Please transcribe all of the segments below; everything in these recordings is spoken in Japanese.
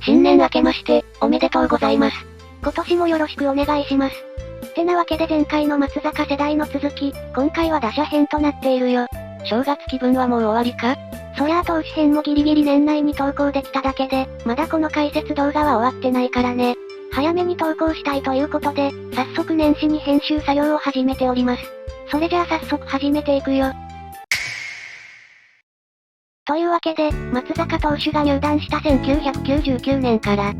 新年明けまして、おめでとうございます。今年もよろしくお願いします。ってなわけで前回の松坂世代の続き、今回は打者編となっているよ。正月気分はもう終わりか？そりゃあ投手編もギリギリ年内に投稿できただけで、まだこの解説動画は終わってないからね。早めに投稿したいということで、早速年始に編集作業を始めております。それじゃあ早速始めていくよ。というわけで、松坂投手が入団した1999年から、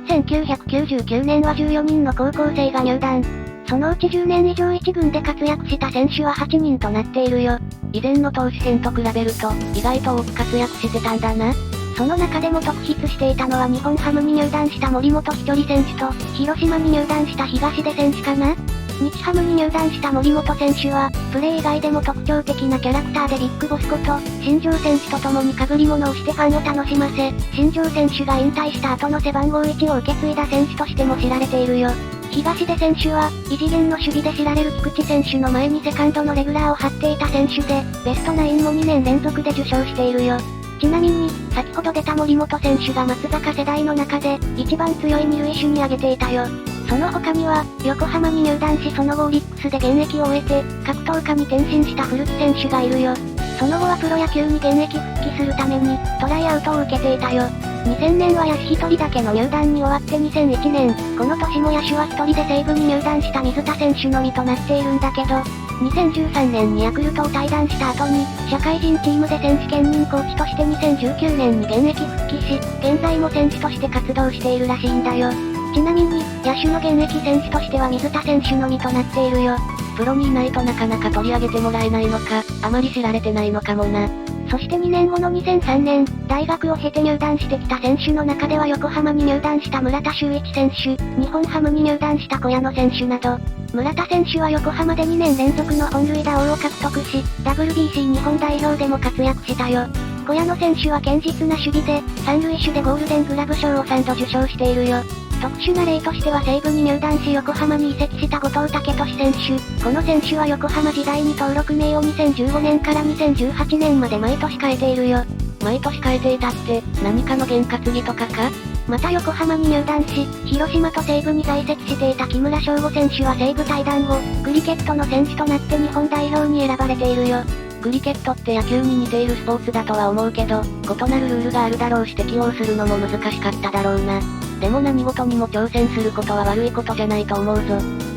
1999年は14人の高校生が入団。そのうち10年以上1軍で活躍した選手は8人となっているよ。以前の投手編と比べると、意外と多く活躍してたんだな。その中でも特筆していたのは日本ハムに入団した森本稀哲選手と、広島に入団した東出選手かな。日ハムに入団した森本選手は、プレー以外でも特徴的なキャラクターでビッグボスこと、新庄選手と共に被り物をしてファンを楽しませ、新庄選手が引退した後の背番号1を受け継いだ選手としても知られているよ。東出選手は、異次元の守備で知られる菊池選手の前にセカンドのレギュラーを張っていた選手で、ベストナインも2年連続で受賞しているよ。ちなみに、先ほど出た森本選手が松坂世代の中で、一番強い二塁手に挙げていたよ。その他には、横浜に入団しその後オリックスで現役を終えて、格闘家に転身した古木選手がいるよ。その後はプロ野球に現役復帰するために、トライアウトを受けていたよ。2000年は野手1人だけの入団に終わって2001年、この年も野手は1人で西武に入団した水田選手のみとなっているんだけど、2013年にヤクルトを退団した後に、社会人チームで選手兼任コーチとして2019年に現役復帰し、現在も選手として活動しているらしいんだよ。ちなみに、野手の現役選手としては水田選手のみとなっているよ。プロにいないとなかなか取り上げてもらえないのか、あまり知られてないのかもな。そして2年後の2003年、大学を経て入団してきた選手の中では横浜に入団した村田修一選手、日本ハムに入団した小矢野選手など、村田選手は横浜で2年連続の本塁打王を獲得し、WBC 日本代表でも活躍したよ。小矢野選手は堅実な守備で、三塁手でゴールデングラブ賞を3度受賞しているよ。特殊な例としては西武に入団し横浜に移籍した後藤武俊選手。この選手は横浜時代に登録名を2015年から2018年まで毎年変えているよ。毎年変えていたって、何かの験担ぎとかか？また横浜に入団し、広島と西武に在籍していた木村翔吾選手は西武退団後、クリケットの選手となって日本代表に選ばれているよ。クリケットって野球に似ているスポーツだとは思うけど、異なるルールがあるだろうし適応するのも難しかっただろうな。でも何事にも挑戦することは悪いことじゃないと思うぞ。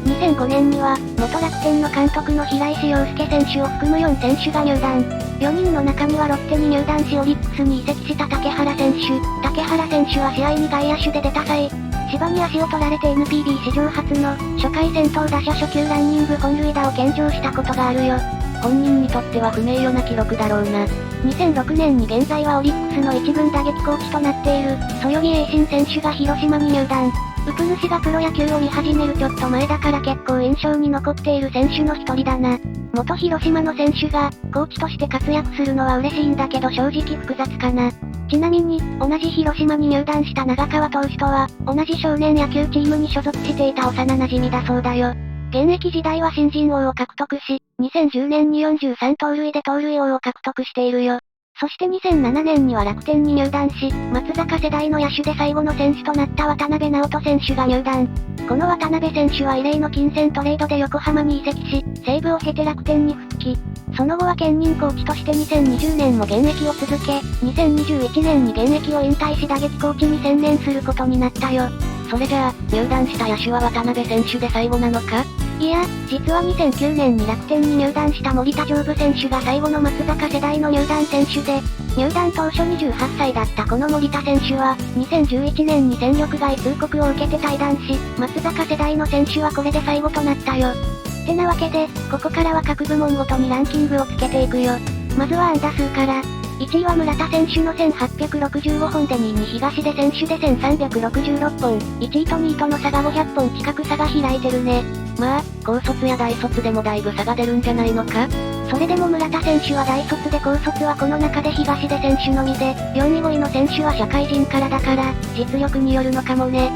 2005年には、元楽天の監督の平石洋介選手を含む4選手が入団。4人の中にはロッテに入団しオリックスに移籍した竹原選手。竹原選手は試合に外野手で出た際、芝に足を取られて NPB 史上初の初回先頭打者初球ランニング本塁打を献上したことがあるよ。本人にとっては不名誉な記録だろうな。2006年に現在はオリックスの一軍打撃コーチとなっている、そよぎ栄信選手が広島に入団。ウプ主がプロ野球を見始めるちょっと前だから結構印象に残っている選手の一人だな。元広島の選手が、コーチとして活躍するのは嬉しいんだけど正直複雑かな。ちなみに、同じ広島に入団した長川投手とは、同じ少年野球チームに所属していた幼馴染だそうだよ。現役時代は新人王を獲得し、2010年に43盗塁で盗塁王を獲得しているよ。そして2007年には楽天に入団し、松坂世代の野手で最後の選手となった渡辺直人選手が入団。この渡辺選手は異例の金銭トレードで横浜に移籍し、西武を経て楽天に復帰。その後は兼任コーチとして2020年も現役を続け、2021年に現役を引退し打撃コーチに専念することになったよ。それじゃあ、入団した野手は渡辺選手で最後なのか？いや、実は2009年に楽天に入団した森田丈夫選手が最後の松坂世代の入団選手で、入団当初28歳だったこの森田選手は、2011年に戦力外通告を受けて退団し、松坂世代の選手はこれで最後となったよ。ってなわけで、ここからは各部門ごとにランキングをつけていくよ。まずは安打数から。1位は村田選手の1865本で2位に東出選手で1366本。1位と2位との差が500本近く差が開いてるね。まあ、高卒や大卒でもだいぶ差が出るんじゃないのか？それでも村田選手は大卒で高卒はこの中で東出選手のみで、4位5位の選手は社会人からだから、実力によるのかもね。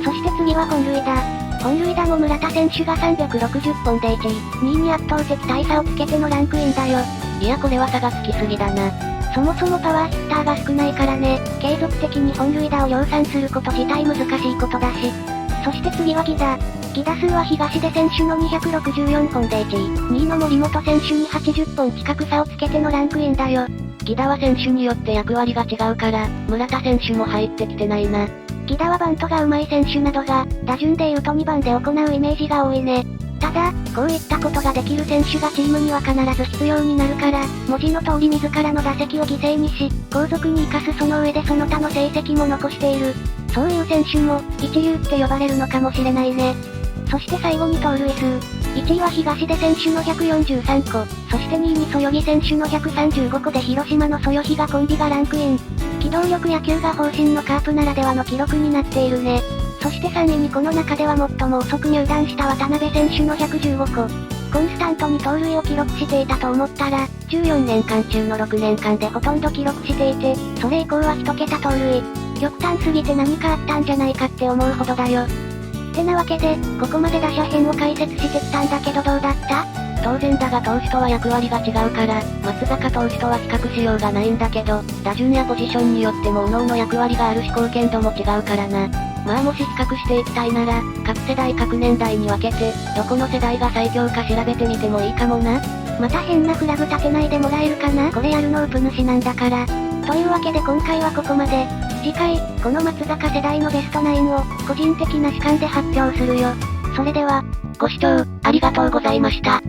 そして次は本塁打。本塁打も村田選手が360本で1位、2位に圧倒的大差をつけてのランクインだよ。いやこれは差がつきすぎだな。そもそもパワーヒッターが少ないからね、継続的に本塁打を量産すること自体難しいことだし。そして次は犠打。犠打数は東出選手の264本で1位、2位の森本選手に80本近く差をつけてのランクインだよ。犠打は選手によって役割が違うから、村田選手も入ってきてないな。犠打はバントが上手い選手などが、打順で言うと2番で行うイメージが多いね。ただ、こういったことができる選手がチームには必ず必要になるから、文字の通り自らの打席を犠牲にし、後続に生かすその上でその他の成績も残している。そういう選手も、一流って呼ばれるのかもしれないね。そして最後に盗塁数。1位は東出選手の143個、そして2位にそよぎ選手の135個で広島のそよひがコンビがランクイン。機動力野球が方針のカープならではの記録になっているね。そして3位にこの中では最も遅く入団した渡辺選手の115個。コンスタントに盗塁を記録していたと思ったら、14年間中の6年間でほとんど記録していて、それ以降は1桁盗塁。極端すぎて何かあったんじゃないかって思うほどだよ。ってなわけで、ここまで打者編を解説してきたんだけどどうだった？当然だが投手とは役割が違うから、松坂投手とは比較しようがないんだけど、打順やポジションによっても各々役割があるし貢献度も違うからな。まあもし比較していきたいなら、各世代各年代に分けて、どこの世代が最強か調べてみてもいいかもな。また変なフラグ立てないでもらえるかな？これやるのウプ主なんだから。というわけで今回はここまで。次回、この松坂世代のベスト9を、個人的な主観で発表するよ。それでは、ご視聴、ありがとうございました。